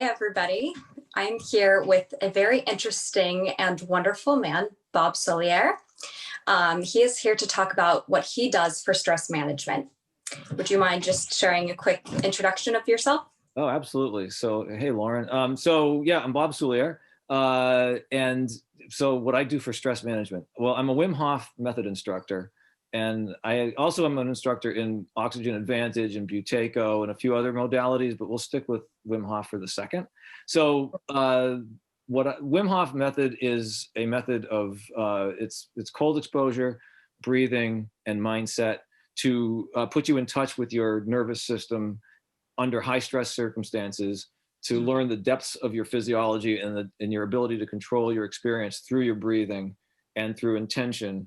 everybody. I'm here with a very interesting and wonderful man, Bob Soulierre. He is here to talk about what he does for stress management. Would you mind just sharing a quick introduction of yourself? Oh, absolutely. So, hey, Lauren. I'm Bob Soulierre. And so what I do for stress management, well, I'm a Wim Hof Method instructor. And I also am an instructor in Oxygen Advantage and Buteyko and a few other modalities, but we'll stick with Wim Hof for the second. So Wim Hof Method is a method of, it's cold exposure, breathing, and mindset to put you in touch with your nervous system under high stress circumstances, to learn the depths of your physiology and your ability to control your experience through your breathing and through intention,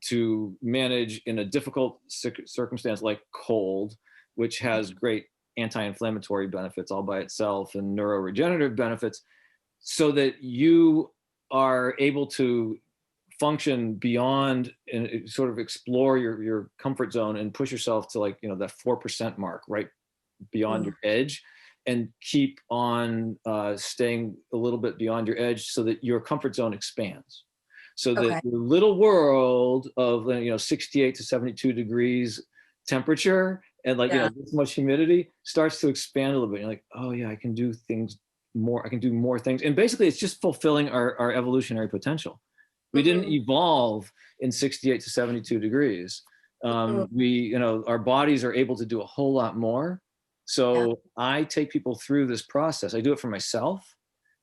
to manage in a difficult circumstance like cold, which has great anti-inflammatory benefits all by itself and neuroregenerative benefits, so that you are able to function beyond and sort of explore your comfort zone and push yourself to, like, that 4% mark, right beyond your edge, and keep on staying a little bit beyond your edge so that your comfort zone expands. So that your little world of 68 to 72 degrees temperature and this much humidity starts to expand a little bit. You're like, oh yeah, I can do things more. I can do more things. And basically it's just fulfilling our evolutionary potential. We didn't evolve in 68 to 72 degrees. Our bodies are able to do a whole lot more. So I take people through this process. I do it for myself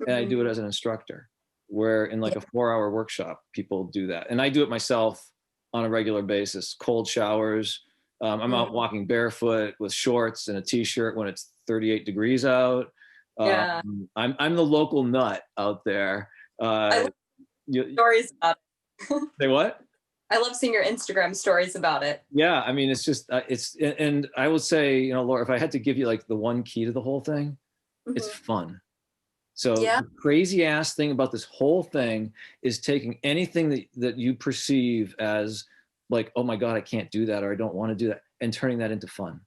and I do it as an instructor, where in like a 4-hour workshop, people do that. And I do it myself on a regular basis, cold showers. I'm out walking barefoot with shorts and a t-shirt when it's 38 degrees out. I'm the local nut out there. I love stories about it. Say what? I love seeing your Instagram stories about it. Yeah, I mean, it's just, and I would say, Laura, if I had to give you like the one key to the whole thing, it's fun. So the crazy ass thing about this whole thing is taking anything that you perceive as like, oh my God, I can't do that, or I don't want to do that, and turning that into fun.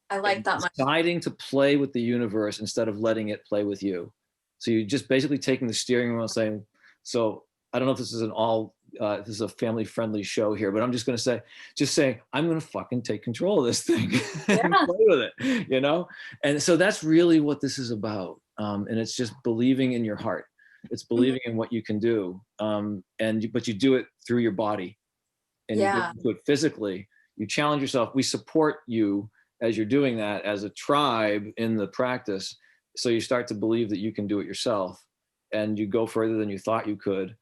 I like that much. Deciding to play with the universe instead of letting it play with you. So you're just basically taking the steering wheel and saying, so I don't know if this is this is a family-friendly show here, but I'm just going to say, I'm going to fucking take control of this thing and play with it, And so that's really what this is about. And it's just believing in your heart. It's believing in what you can do. But you do it through your body, and you do it physically. You challenge yourself. We support you as you're doing that as a tribe in the practice. So you start to believe that you can do it yourself, and you go further than you thought you could,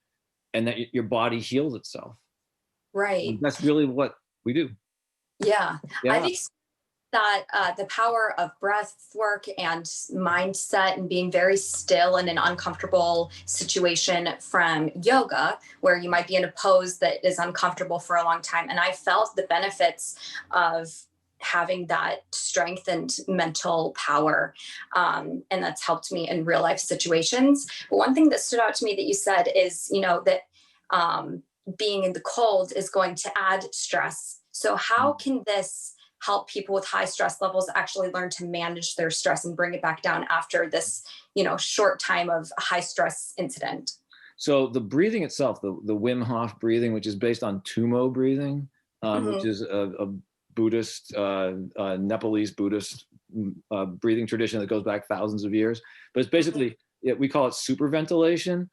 and that your body heals itself. Right. And that's really what we do. Yeah. I've experienced that the power of breath work and mindset and being very still in an uncomfortable situation from yoga, where you might be in a pose that is uncomfortable for a long time. And I felt the benefits of having that strength and mental power. And that's helped me in real life situations. But one thing that stood out to me that you said is, that being in the cold is going to add stress. So how can this help people with high stress levels actually learn to manage their stress and bring it back down after this, short time of a high stress incident? So the breathing itself, the Wim Hof breathing, which is based on Tumo breathing, which is a Buddhist, Nepalese Buddhist breathing tradition that goes back thousands of years. But it's basically, we call it superventilation,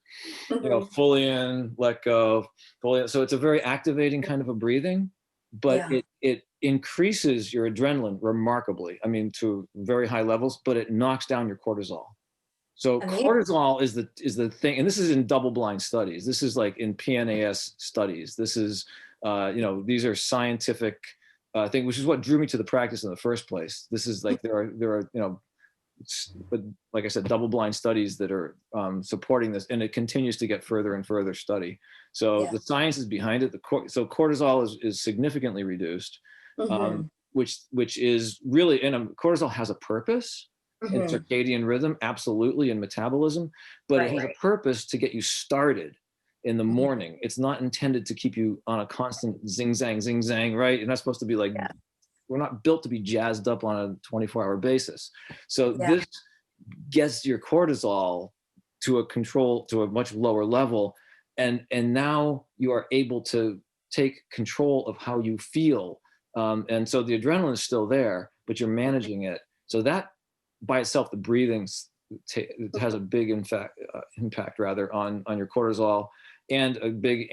fully in, let go, fully in. So it's a very activating kind of a breathing, but it increases your adrenaline remarkably. I mean, to very high levels, but it knocks down your cortisol. So cortisol is the thing, and this is in double-blind studies. This is like in PNAS studies. This is, these are scientific thing, which is what drew me to the practice in the first place. This is like there are but like I said, double-blind studies that are supporting this, and it continues to get further and further study. So the science is behind it. So cortisol is significantly reduced, which is really, and cortisol has a purpose in circadian rhythm, absolutely, in metabolism, but it has a purpose to get you started in the morning. It's not intended to keep you on a constant zing zang, right? You're not supposed to be like, we're not built to be jazzed up on a 24-hour basis. So this gets your cortisol to a much lower level. And now you are able to take control of how you feel. And so the adrenaline is still there, but you're managing it. So that by itself, the breathing has a big impact rather on your cortisol, and a big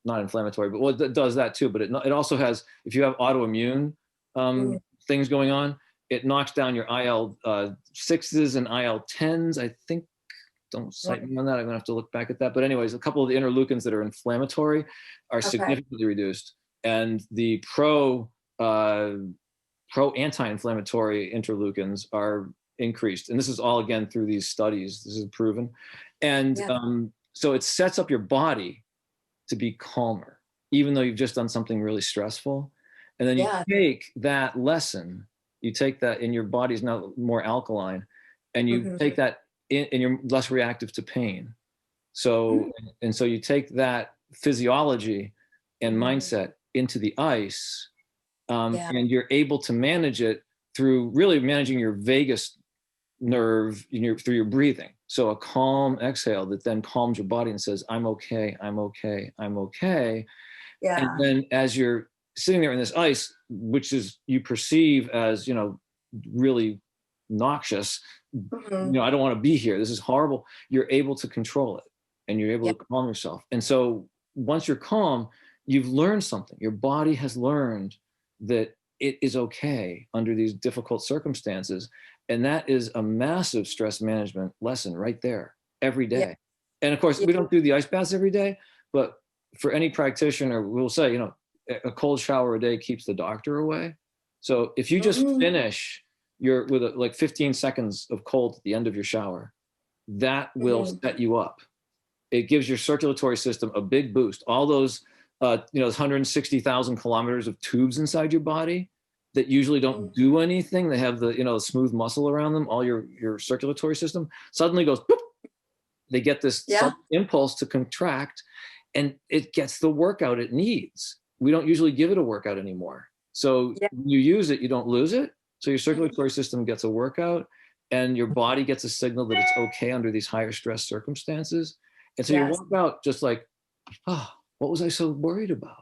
not inflammatory, but well, it does that too. But it also has, if you have autoimmune things going on, it knocks down your IL-6s and IL-10s, I think. Don't cite me on that. I'm gonna have to look back at that. But anyways, a couple of the interleukins that are inflammatory are significantly reduced, and the pro anti-inflammatory interleukins are increased. And this is all, again, through these studies. This is proven. And so it sets up your body to be calmer, even though you've just done something really stressful. And then you take that lesson, you take that, and your body's now more alkaline, and you take that and you're less reactive to pain. So, and so you take that physiology and mindset into the ice, and you're able to manage it through really managing your vagus nerve through your breathing. So a calm exhale that then calms your body and says, I'm okay, I'm okay, I'm okay. And then as you're sitting there in this ice, which is you perceive as, really noxious, I don't want to be here, this is horrible, you're able to control it, and you're able to calm yourself. And so once you're calm, you've learned something. Your body has learned that it is okay under these difficult circumstances. And that is a massive stress management lesson right there every day. And of course, we don't do the ice baths every day, but for any practitioner, we'll say, a cold shower a day keeps the doctor away. So if you just finish with like 15 seconds of cold at the end of your shower, that will set you up. It gives your circulatory system a big boost. All those, 160,000 kilometers of tubes inside your body that usually don't do anything. They have the, smooth muscle around them. All your circulatory system suddenly goes, boop. They get this sudden impulse to contract, and it gets the workout it needs. We don't usually give it a workout anymore. So when you use it, you don't lose it. So your circulatory system gets a workout, and your body gets a signal that it's okay under these higher stress circumstances. And so you walk out just like, what was I so worried about?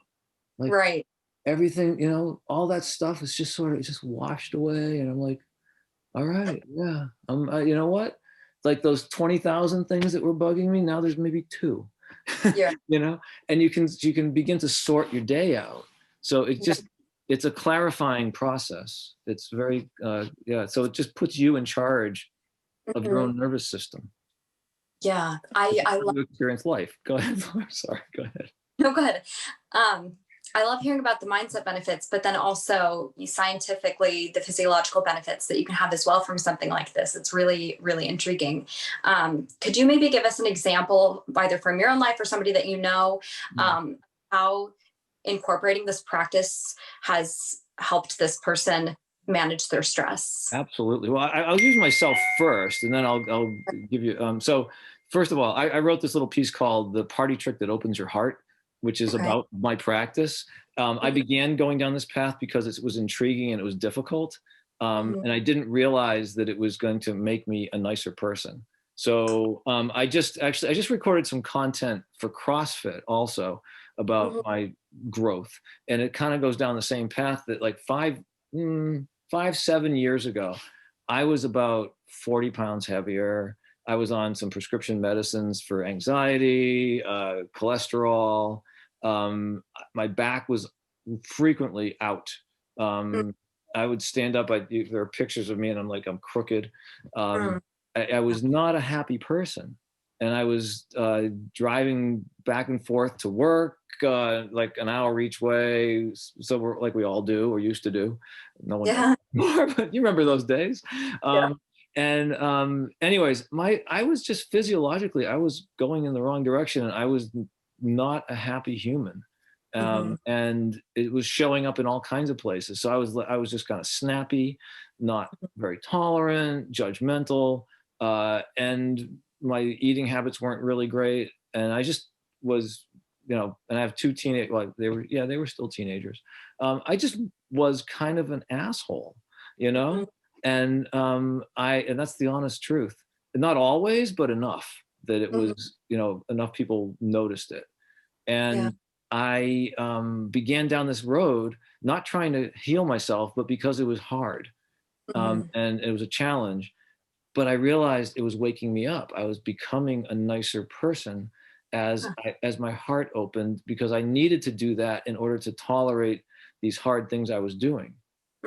Like everything, all that stuff is just it's just washed away. And I'm like, all right, you know what? Like those 20,000 things that were bugging me, now there's maybe 2, and you can begin to sort your day out. So it's a clarifying process. It's very, so it just puts you in charge of your own nervous system. Yeah, I love to experience life. Go ahead. Sorry, go ahead. No, go ahead. I love hearing about the mindset benefits, but then also scientifically the physiological benefits that you can have as well from something like this. It's really, really intriguing. Could you maybe give us an example, either from your own life or somebody that how incorporating this practice has helped this person manage their stress? Absolutely. Well, I'll use myself first, and then I'll give you. So first of all, I wrote this little piece called "The Party Trick That Opens Your Heart," which is about my practice. I began going down this path because it was intriguing and it was difficult. And I didn't realize that it was going to make me a nicer person. So I just recorded some content for CrossFit also about my growth. And it kind of goes down the same path that like 7 years ago, I was about 40 pounds heavier. I was on some prescription medicines for anxiety, cholesterol. My back was frequently out. I would stand up. There are pictures of me, and I'm crooked. I was not a happy person, and I was driving back and forth to work like an hour each way. So we're like we all do or used to do. No one does anymore, but you remember those days. And anyways, I was just physiologically, I was going in the wrong direction, and I was not a happy human. And it was showing up in all kinds of places. So I was just kind of snappy, not very tolerant, judgmental, and my eating habits weren't really great. And I just was, and I have 2 teenage, well, they were still teenagers. I just was kind of an asshole, And and that's the honest truth. Not always, but enough that it Mhm. was, enough people noticed it. Yeah. And I began down this road, not trying to heal myself, but because it was hard, Mhm. and it was a challenge. But I realized it was waking me up. I was becoming a nicer person Huh. as my heart opened, because I needed to do that in order to tolerate these hard things I was doing,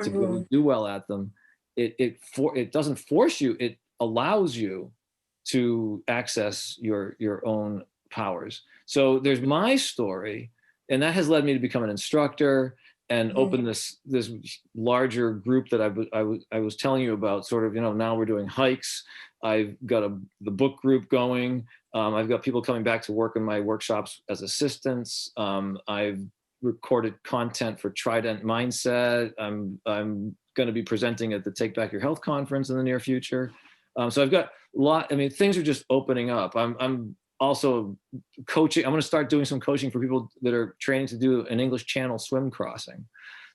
to be able Mhm. to do well at them. It doesn't force you. It allows you to access your own powers. So there's my story, and that has led me to become an instructor and Mhm. open this larger group that I was telling you about. Sort of, now we're doing hikes. I've got the book group going. I've got people coming back to work in my workshops as assistants. I've recorded content for Trident Mindset. I'm going to be presenting at the Take Back Your Health conference in the near future. So I've got a lot. I mean, things are just opening up. I'm also coaching. I'm going to start doing some coaching for people that are training to do an English Channel swim crossing.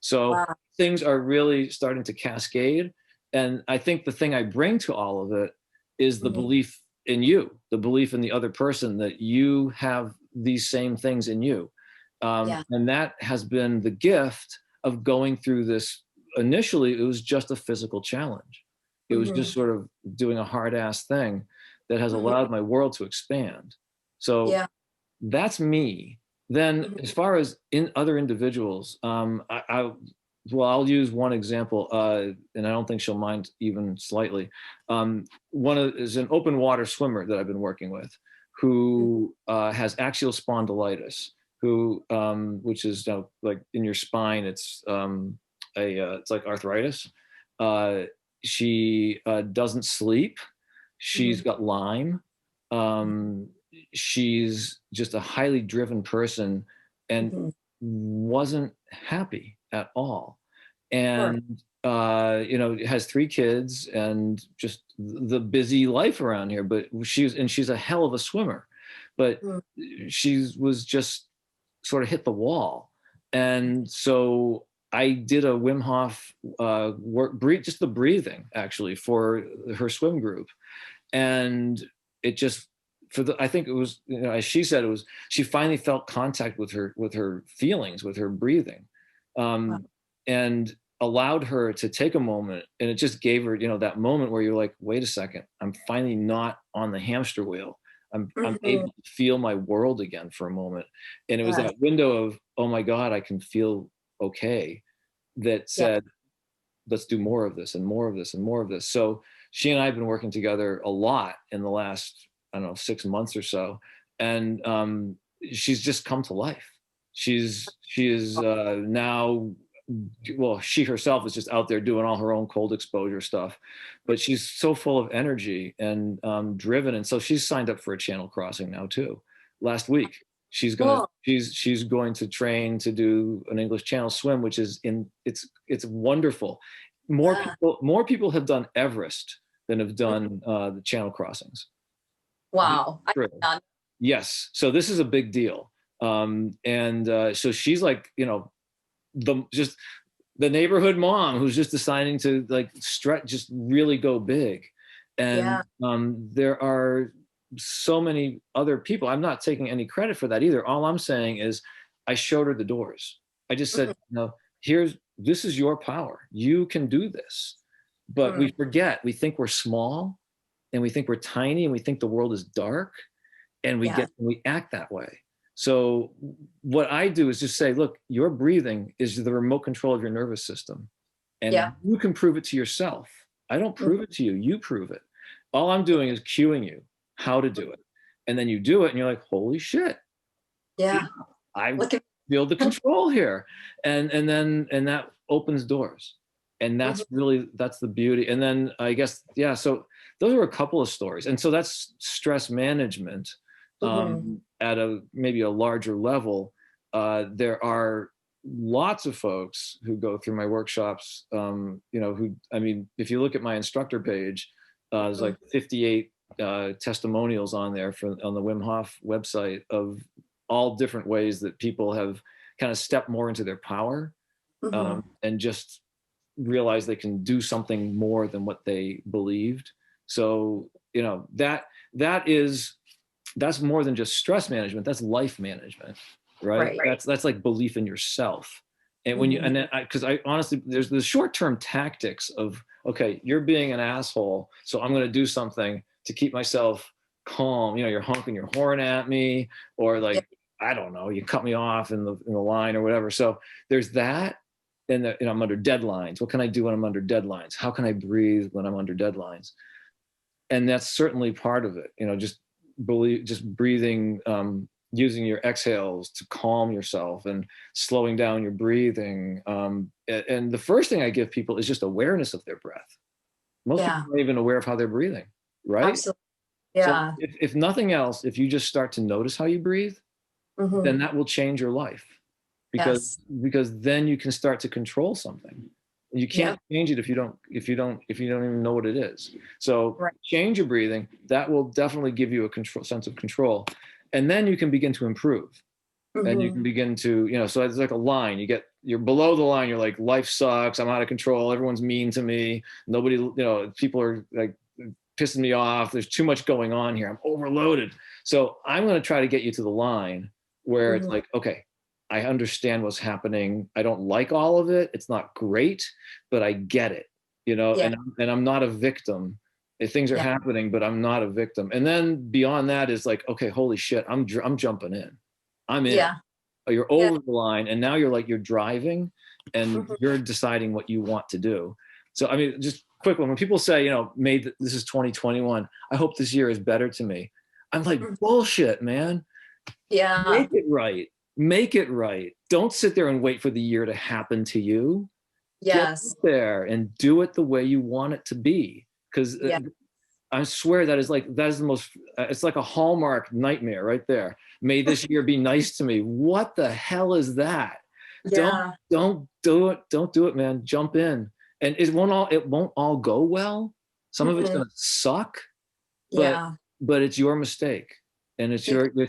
So Wow. things are really starting to cascade. And I think the thing I bring to all of it is the Mhm. belief in you, the belief in the other person, that you have these same things in you. Yeah. And that has been the gift of going through this. Initially, it was just a physical challenge. It was Mhm. just sort of doing a hard ass thing that has Mhm. allowed my world to expand. So Yeah. that's me. Then, Mhm. as far as in other individuals, well, I'll use one example, and I don't think she'll mind even slightly. Is an open water swimmer that I've been working with, who has axial spondylitis, which is like in your spine. It's like arthritis. Uh, she doesn't sleep. She's Mhm. got Lyme. Um, she's just a highly driven person and Mhm. wasn't happy at all. Sure. And has 3 kids and just the busy life around here. But she's a hell of a swimmer, but Mhm. she was just sort of hit the wall. And so I did a Wim Hof just the breathing actually for her swim group, and it just I think it was, as she said, it was, she finally felt contact with her feelings, with her breathing, Wow. and allowed her to take a moment, and it just gave her, that moment where you're like, wait a second, I'm finally not on the hamster wheel. I'm able Mhm. to feel my world again for a moment. And it was Yes. that window of, oh my God, I can feel okay, that Yeah. said, let's do more of this and more of this and more of this. So she and I have been working together a lot in the last, I don't know, 6 months or so. And she's just come to life. She is now, well, she herself is just out there doing all her own cold exposure stuff, but she's so full of energy and driven. And so she's signed up for a channel crossing now too. Last week, Cool. she's going to train to do an English Channel swim, which is it's wonderful. Yeah. More people have done Everest than have done the Channel crossings. Wow. True. Yeah. Yes. So this is a big deal. And so she's like, just the neighborhood mom who's just deciding to like stretch, just really go big. And Yeah. there are so many other people. I'm not taking any credit for that either. All I'm saying is I showed her the doors. I just Mhm. said, this is your power. You can do this. But we Mhm. forget, we think we're small and we think we're tiny and we think the world is dark, and Yeah. we act that way. So what I do is just say, look, your breathing is the remote control of your nervous system, Yeah. and you can prove it to yourself. I don't Mhm. prove it to you, you prove it. All I'm doing is cueing you how to do it. And then you do it and you're like, holy shit, yeah, Yeah. I Look at. feel the control here. And that opens doors. And Mhm. that's the beauty. And then I guess, yeah, so those are a couple of stories. And so that's stress management Mhm. at maybe a larger level. There are lots of folks who go through my workshops, I mean, if you look at my instructor page, there's Mhm. like 58 testimonials on there on the Wim Hof website of all different ways that people have kind of stepped more into their power, Mhm. and just realize they can do something more than what they believed. So, you know, that's more than just stress management. That's life management, right? That's like belief in yourself. And when you, and then because I honestly, there's the short-term tactics of, okay, you're being an asshole, so I'm going to do something to keep myself calm. You know, you're honking your horn at me, or like, I don't know, you cut me off in the line or whatever. So there's that. And you know, I'm under deadlines. What can I do when I'm under deadlines? How can I breathe when I'm under deadlines? And that's certainly part of it. You know, just breathing, using your exhales to calm yourself and slowing down your breathing. And the first thing I give people is just awareness of their breath. Most people aren't even aware of how they're breathing, right? Absolutely. Yeah. So if nothing else, if you just start to notice how you breathe, then that will change your life, because then you can start to control something. You can't change it if you don't even know what it is. So change your breathing. That will definitely give you a sense of control. And then you can begin to improve. And you can begin to, you know, so it's like a line. You're below the line. You're like, life sucks. I'm out of control. Everyone's mean to me. Nobody, you know, people are like pissing me off. There's too much going on here. I'm overloaded. So I'm going to try to get you to the line where it's like, okay, I understand what's happening. I don't like all of it. It's not great, but I get it, you know, and I'm not a victim. Things are happening, but I'm not a victim. And then beyond that is like, okay, holy shit, I'm jumping in. I'm in. You're over the line, and now you're driving, and you're deciding what you want to do. So, I mean, just quick one. When people say, you know, this is 2021, I hope this year is better to me. I'm like, bullshit, man. Yeah. Make it right. Make it right. Don't sit there and wait for the year to happen to you. Yes. Get there and do it the way you want it to be. Because I swear that is the most, it's like a Hallmark nightmare right there. May this year be nice to me. What the hell is that? Yeah. Don't do it. Don't do it, man. Jump in. And it won't all go well. Some of it's going to suck, but it's your mistake. And it's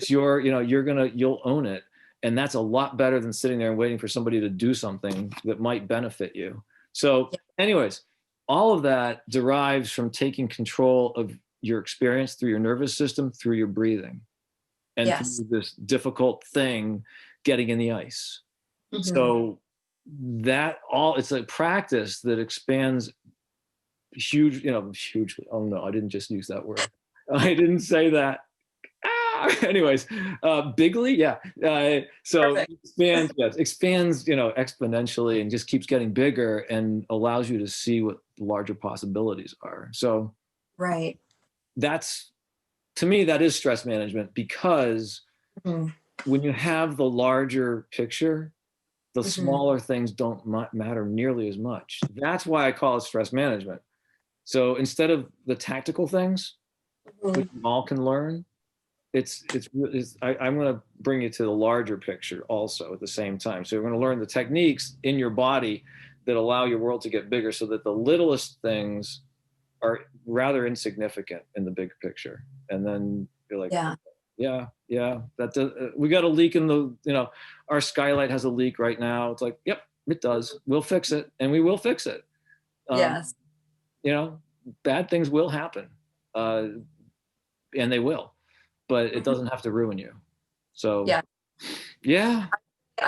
your, you know, you'll own it. And that's a lot better than sitting there and waiting for somebody to do something that might benefit you. So anyways, all of that derives from taking control of your experience through your nervous system, through your breathing, and through this difficult thing, getting in the ice. So it's a practice that expands hugely. Oh no, I didn't just use that word. I didn't say that. Anyways, bigly, so expands, you know, exponentially, and just keeps getting bigger and allows you to see what the larger possibilities are. So, that's, to me, that is stress management, because when you have the larger picture, the smaller things don't matter nearly as much. That's why I call it stress management. So instead of the tactical things, which we all can learn, I'm going to bring you to the larger picture also at the same time. So you're going to learn the techniques in your body that allow your world to get bigger, so that the littlest things are rather insignificant in the big picture. And then you're like, we got a leak in the, you know, our skylight has a leak right now. It's like, yep, it does. We'll fix it, and we will fix it. You know, bad things will happen, and they will. But it doesn't have to ruin you. So, I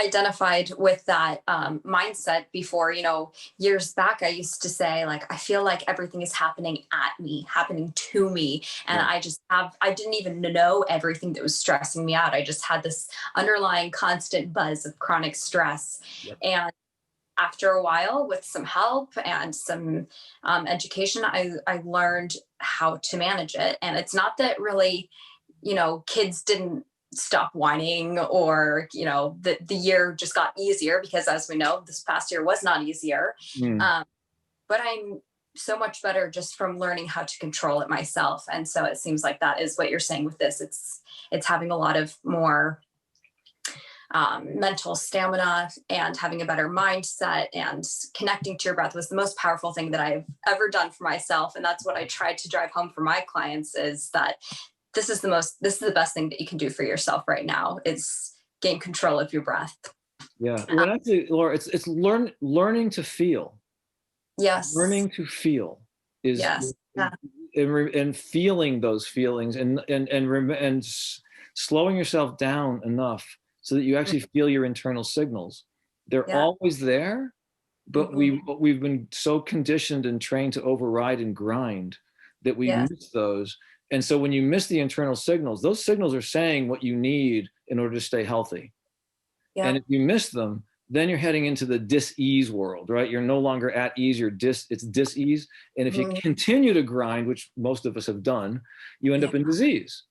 identified with that mindset before. You know, years back, I used to say, like, I feel like everything is happening to me. And I didn't even know everything that was stressing me out. I just had this underlying constant buzz of chronic stress. And after a while, with some help and some education, I learned how to manage it. And it's not that really, you know, kids didn't stop whining, or, you know, the year just got easier, because as we know, this past year was not easier. But I'm so much better just from learning how to control it myself. And so it seems like that is what you're saying with this. It's having a lot of more mental stamina, and having a better mindset, and connecting to your breath was the most powerful thing that I've ever done for myself. And that's what I tried to drive home for my clients, is that this is the best thing that you can do for yourself right now, is gain control of your breath. Well, actually, Laura, it's learning to feel. Yes. Learning to feel is, Yes. Yeah. and feeling those feelings, and slowing yourself down enough so that you actually feel your internal signals. They're Yeah. always there, but Hmm. we've been so conditioned and trained to override and grind that we Yes. miss those. And so when you miss the internal signals, those signals are saying what you need in order to stay healthy. And Yeah. if you miss them, then you're heading into the dis-ease world, right? You're no longer at ease, it's dis-ease. And if you Mhm. continue to grind, which most of us have done, you end Yeah. up in disease.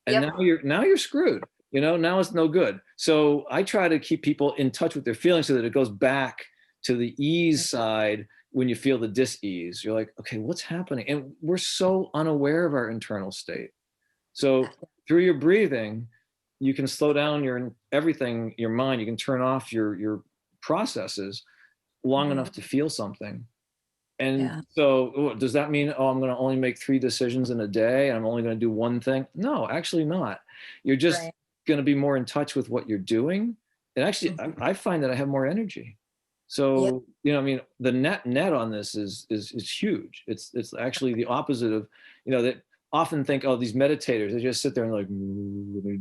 And Yep. now you're screwed. Now it's no good. So I try to keep people in touch with their feelings so that it goes back to the ease side. When you feel the dis-ease, you're like, okay, what's happening? And we're so unaware of our internal state. So through your breathing, you can slow down everything, your mind. You can turn off your processes long Mhm. enough to feel something. And Yeah. so does that mean, oh, I'm going to only make 3 decisions in a day and I'm only going to do one thing? No, actually not. You're just Right. going to be more in touch with what you're doing. And actually, Mhm. I find that I have more energy. Yep. So, I mean, the net on this is huge. It's actually the opposite of, that often think, oh, these meditators, they just sit there and like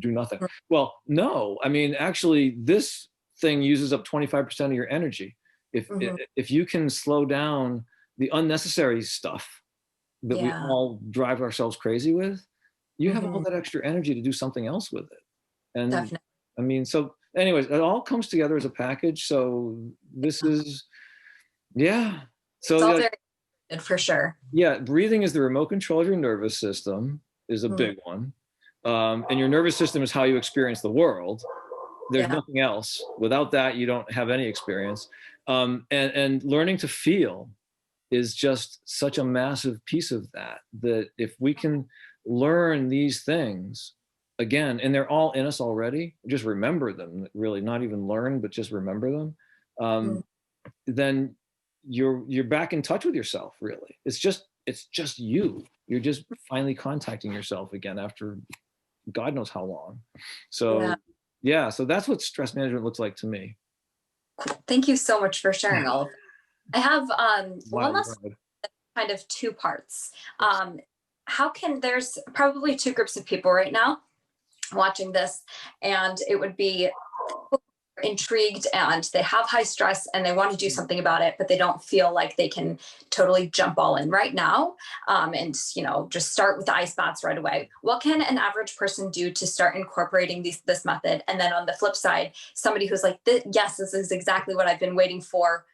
do nothing. Well, no, I mean, actually, this thing uses up 25% of your energy. If Mhm. if you can slow down the unnecessary stuff that we Yeah. all drive ourselves crazy with, you have all Mhm. that extra energy to do something else with it. And Definitely. I mean, so anyways, it all comes together as a package. So this is, yeah. It's So all yeah, very good for sure. yeah, breathing is the remote control of your nervous system is a Mhm. big one. And your nervous system is how you experience the world. There's Yeah. nothing else. Without that, you don't have any experience. And learning to feel is just such a massive piece of that, that if we can learn these things again, and they're all in us already, just remember them, really, not even learn, but just remember them, Mhm. then you're back in touch with yourself, really. It's just you're just finally contacting yourself again after God knows how long. Yeah. So yeah, so that's what stress management looks like to me. Thank you so much for sharing all of that. I have one Wild last ride. kind of two parts. Yes. How can there's probably two groups of people right now watching this, and it would be intrigued and they have high stress and they want to do something about it, but they don't feel like they can totally jump all in right now, and just start with the ice baths right away. What can an average person do to start incorporating this method? And then on the flip side, somebody who's like, yes, this is exactly what I've been waiting for.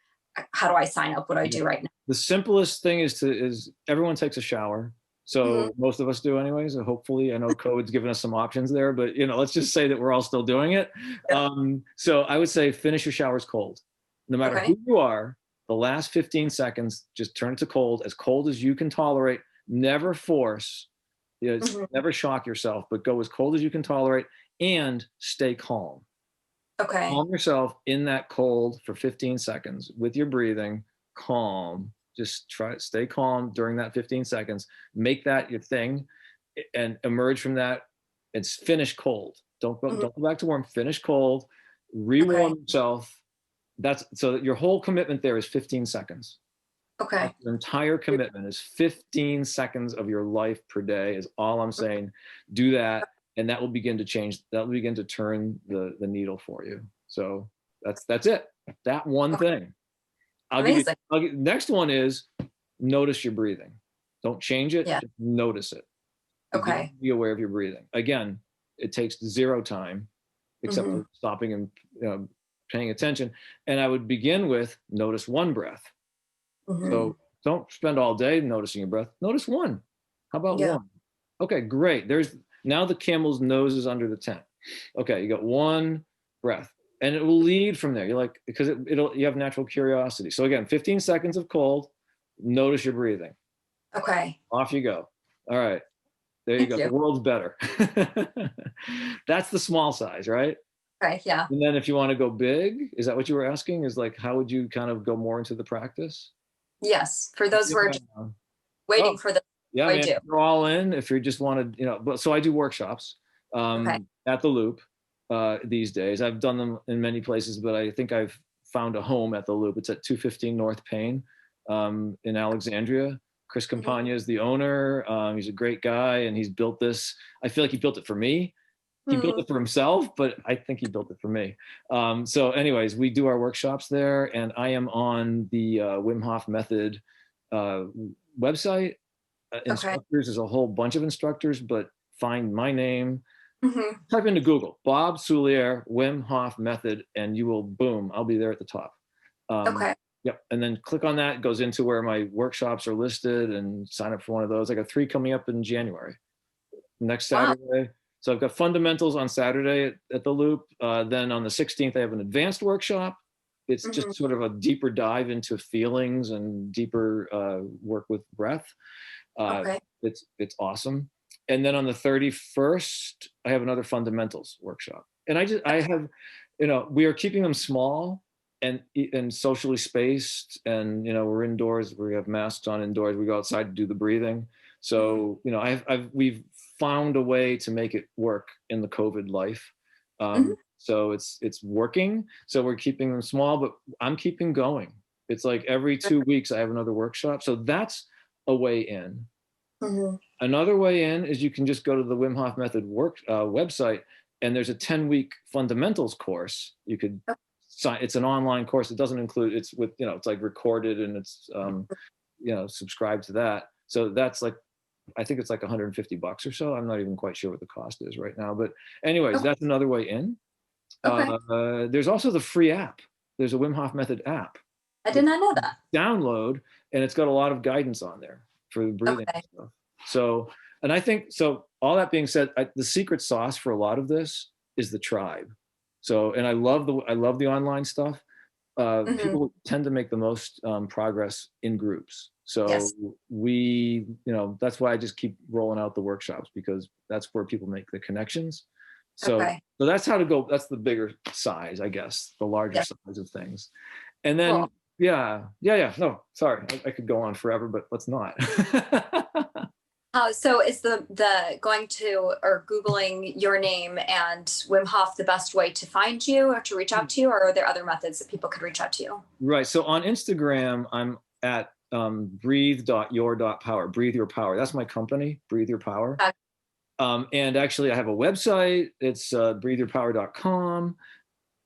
How do I sign up? What do I Yeah. do right now? The simplest thing is everyone takes a shower. Mhm. So most of us do anyways. So hopefully, I know COVID's given us some options there, but let's just say that we're all still doing it. So I would say finish your showers cold. No matter Okay. who you are, the last 15 seconds, just turn it to cold as you can tolerate. Never force, Mhm. never shock yourself, but go as cold as you can tolerate and stay calm. Okay. Calm yourself in that cold for 15 seconds with your breathing. Calm. Just try to stay calm during that 15 seconds. Make that your thing and emerge from that. It's finish cold. Don't go, Mhm. don't go back to warm. Finish cold. Okay. Rewarm yourself. That's so that your whole commitment there is 15 seconds. That's Okay. your entire commitment is 15 seconds of your life per day is all I'm saying. Do that, and that will begin to change. That will begin to turn the needle for you. So that's it. That one Okay. thing. Amazing. Next one is notice your breathing. Don't change it. Yeah. Just notice it. Begin Okay. to be aware of your breathing. Again, it takes zero time, except Hmm. for stopping and paying attention. And I would begin with notice one breath. Hmm. So don't spend all day noticing your breath. Notice one. How about Yeah. one? Okay, great. There's now the camel's nose is under the tent. Okay, you got one breath. And it will lead from there. You're like, because you have natural curiosity. So again, 15 seconds of cold, notice your breathing. Okay. Off you go. All right. There you Thank go. The you. world's better. That's the small size, right? Okay. Yeah. And then if you want to go big, is that what you were asking? Is like, how would you kind of go more into the practice? Yes. For those who are Yeah. just waiting Oh, for the yeah, I man. do. You're all in. If you just want to, but so I do workshops Okay. at the Loop these days. I've done them in many places, but I think I've found a home at the Loop. It's at 215 North Payne. in Alexandria. Chris Mhm. Campagna is the owner. He's a great guy, and he's built this. I feel like he built it for me. He built Mhm. it for himself, but I think he built it for me. So anyways, we do our workshops there, and I am on the Wim Hof Method uh, website. Okay. Instructors, there's a whole bunch of instructors, but find my name, Mhm. type into Google, Bob Soulierre, Wim Hof Method, and you will, boom, I'll be there at the top. Okay. Yep. And then click on that, goes into where my workshops are listed, and sign up for one of those. I got 3 coming up in January, next Wow. Saturday. So I've got fundamentals on Saturday at the Loop. Then on the 16th, I have an advanced workshop. It's Mhm. just sort of a deeper dive into feelings and deeper work with breath. Uh, Okay. it's awesome. And then on the 31st, I have another fundamentals workshop. And I have, we are keeping them small and socially spaced, and we're indoors. We have masks on indoors. We go outside to do the breathing. Mhm. So we've found a way to make it work in the COVID life. Mhm. So it's working. So we're keeping them small, but I'm keeping going. It's like every 2 weeks I have another workshop. So that's a way in. Mhm. Another way in is you can just go to the Wim Hof Method website, and there's a 10-week fundamentals course. You could Oh, sign. It's an online course. It doesn't include. It's with it's like recorded, and it's subscribe to that. So that's like, I think it's like $150 or so. I'm not even quite sure what the cost is right now. But anyways, okay. that's another way in. Okay. There's also the free app. There's a Wim Hof Method app I that did not know you that. download, and it's got a lot of guidance on there for the breathing Okay. stuff. So, and I think so. All that being said, the secret sauce for a lot of this is the tribe. So, and I love the online stuff. Mhm. People tend to make the most progress in groups. So Yes. that's why I just keep rolling out the workshops, because that's where people make the connections. So, Okay. so that's how to go. That's the bigger size, I guess, the larger Yes. size of things. And Cool. then, yeah. No, sorry, I could go on forever, but let's not. So is the going to or Googling your name and Wim Hof the best way to find you or to reach out to you, or are there other methods that people could reach out to you? Right. So on Instagram, I'm at breathe.your.power. Breathe Your Power. That's my company, Breathe Your Power. Uh, And actually, I have a website. It's breatheyourpower.com.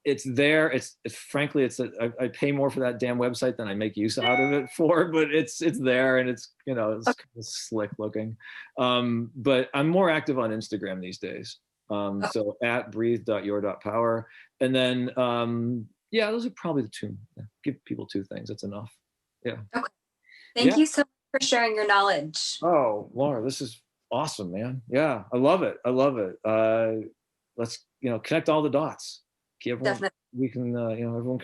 It's there. It's frankly, I pay more for that damn website than I make use out of it for, but it's there, and it's it's okay. kind of slick looking. But I'm more active on Instagram these days. Okay. So at breathe.your.power. And then yeah, those are probably the two. Yeah, give people 2 things. That's enough. Yeah. Okay. Thank Yeah. you so much for sharing your knowledge. Oh, Laura, this is awesome, man. Yeah, I love it. I love it. Let's connect all the dots. Everyone, Definitely. we can everyone